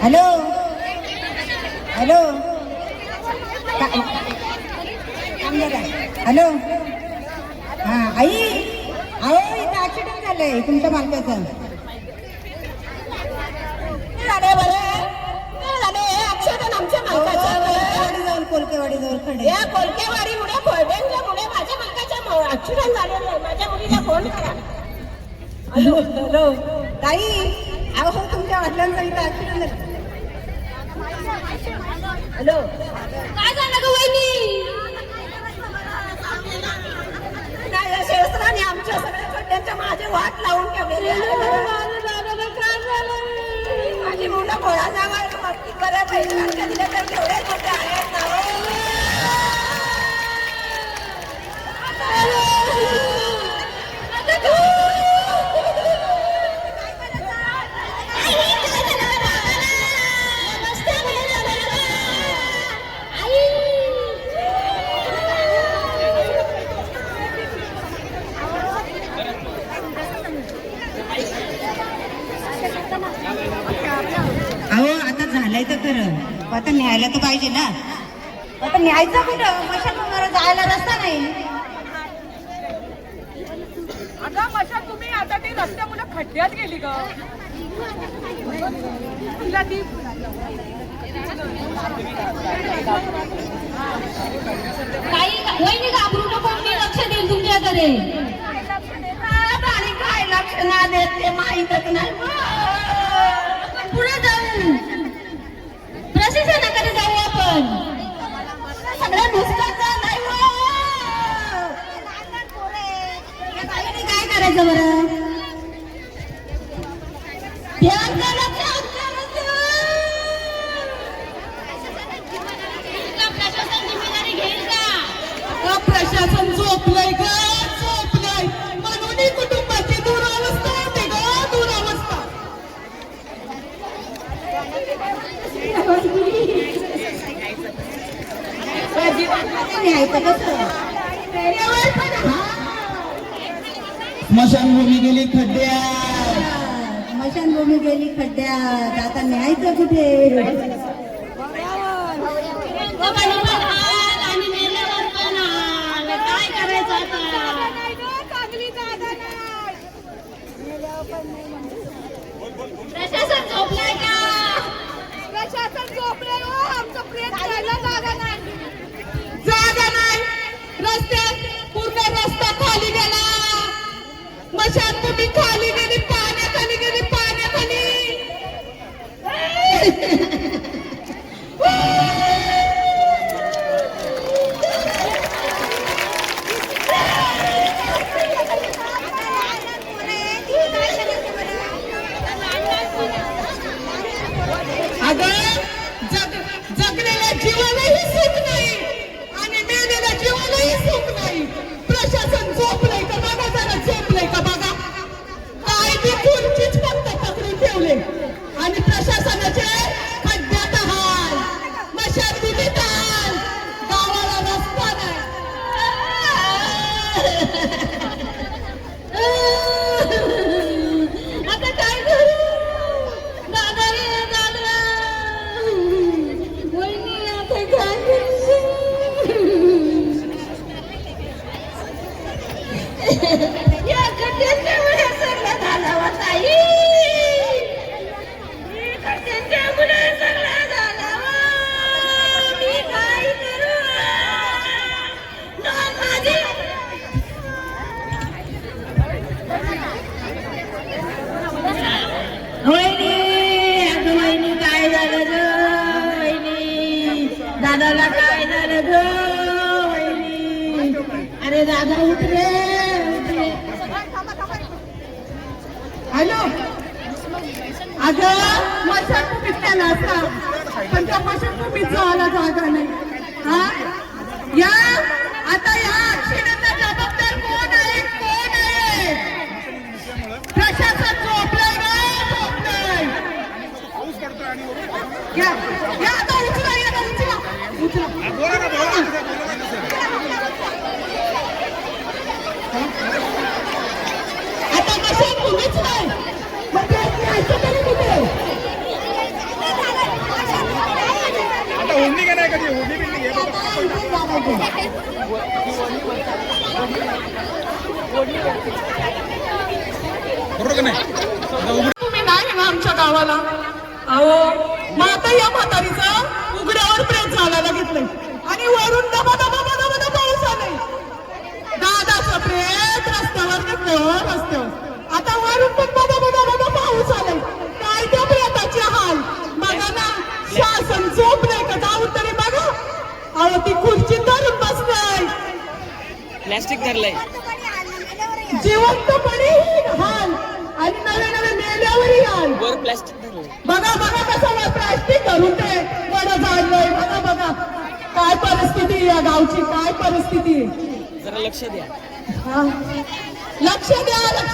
Hello hello hello हा आई अहो इथं ऍक्सिडेंट झालंय तुमच्या मालकाचं झालंय बरं ऍक्सिडेंट आमच्या मालकाचं जाऊन कोलकेवाडी जवळ खडे या कोलकेवाडीमुळे खोडब्यांच्यामुळे माझ्या मालकाच्या ऍक्सिडेंट झालेलं आहे. माझ्या मुलीला फोन करा. हॅलो हॅलो ताई अहो तुमच्या वडिलांचा इथं ऍक्सिडेंट झाला. हॅलो काय झालं ग वहिनी? काय शेस्त्राने आमच्या सगळ्या खड्ड्यांच्या माझे वाट लावून ठेवलेले. काय झालं? माझी मुलं घोडा जागा बऱ्या पैशांच्या दिल्या तर केवढे मोठे आहेत ना. अहो आता झालंय तर खरं आता न्यायला तर पाहिजे ना. आता न्यायचं कुठं मशाला जायला रस्ता नाही. अगं मशा तुम्ही आता ती रस्त्यामुळे खड्ड्यात गेली ग. तिला ती काही घाबरू नको मी लक्ष देईल तुमच्याकडे. आणि काय लक्ष ना देत ते माहीतच नाही. पुढे जाऊ प्रशासनाकडे जाऊ आपण. सगळ्या नुसकान झालंय. काय करायचं बरं? ध्यान करा, ध्यान करा. प्रशासन जिम्मेदारी घेईल का? प्रशासन झोपलंय ग झोपलंय म्हणून कुटुंबाची दुरावस्था होते ग दुरावस्था. स्मशानभूमी गेली खड्ड्यात. स्मशानभूमी गेली खड्ड्यात. आता न्यायचं कुठे? आणि मेल्यावर पण हाल. काय करायचं आता? प्रशासन झोपलाय का? प्रशासन झोपलंय हो. आमचं प्रेम करायला जागा नाही. जागा नाही. रस्त्यात पूर्ण रस्ता खाली गेला. मशानभूमी खाली गेली. पाण्याखाली गेली. पाण्याखाली जगलेल्या जीवालाही सुख नाही आणि मेलेल्या जीवालाही सुख नाही. प्रशासन झोपलंय का बघा जरा. झोपलंय का बघा. काय बी खुर्चीच फक्त पकडून ठेवले आणि प्रशासनाचे खड्ड्यात हाल मशानभूमीत हाल. गावाला रस्ता नाही. आता काय करू? दादा रे दादा. वहिनी आता काय करू? या खड्ड्याच्या मुळे सगळं झालं हो ताई. खड्ड्याच्या मुळे सगळं झालं हो. मी काय करू? नोंद माझी. वहिनी अगं वहिनी काय झालं ग? वहिनी दादाला काय झालं ग? वहिनी अरे दादा उठ रे उठ रे. हॅलो अगं मशानभूमीत त्याला असता पण त्या मशानभूमीत जायला जागा नाही. हा या आता या ऍक्सिडेंटचा जबाबदार कोण आहे? कोण आहे? प्रशासन झोपलंय ग झोपलंय. या या आता उचला. या उचला आता मशानभूमीच नाही. म्हणजे तरी कुठे? तुम्ही नाही ना आमच्या गावाला. अहो मग आता या म्हातारीचं उघड्यावर प्रेत झाला घेतलंय आणि वरून दबा दबा दबा दबा पाऊस आलाय. दादाचं प्रेत रस्त्यावर घेतलं रस्त्यावर, आता वरून पण बदा बदा बदा पाऊस आलाय. काय त्या प्रेताचे हाल बघा ना. शासन झोपलंय का जाऊन तरी बघा. अहो ती खुर्ची धरून बसलाय, प्लॅस्टिक धरलंय. जिवंतपणे हाल आणि नवे नवे मेल्यावरही हाल. वर प्लॅस्टिक धरलंय. बघा बघा कसं प्लास्टिक धरून ते वडं झाडलंय. बघा बघा काय परिस्थिती आहे या गावची, काय परिस्थिती आहे. जरा लक्ष द्या. हा. लक्ष द्या लक्ष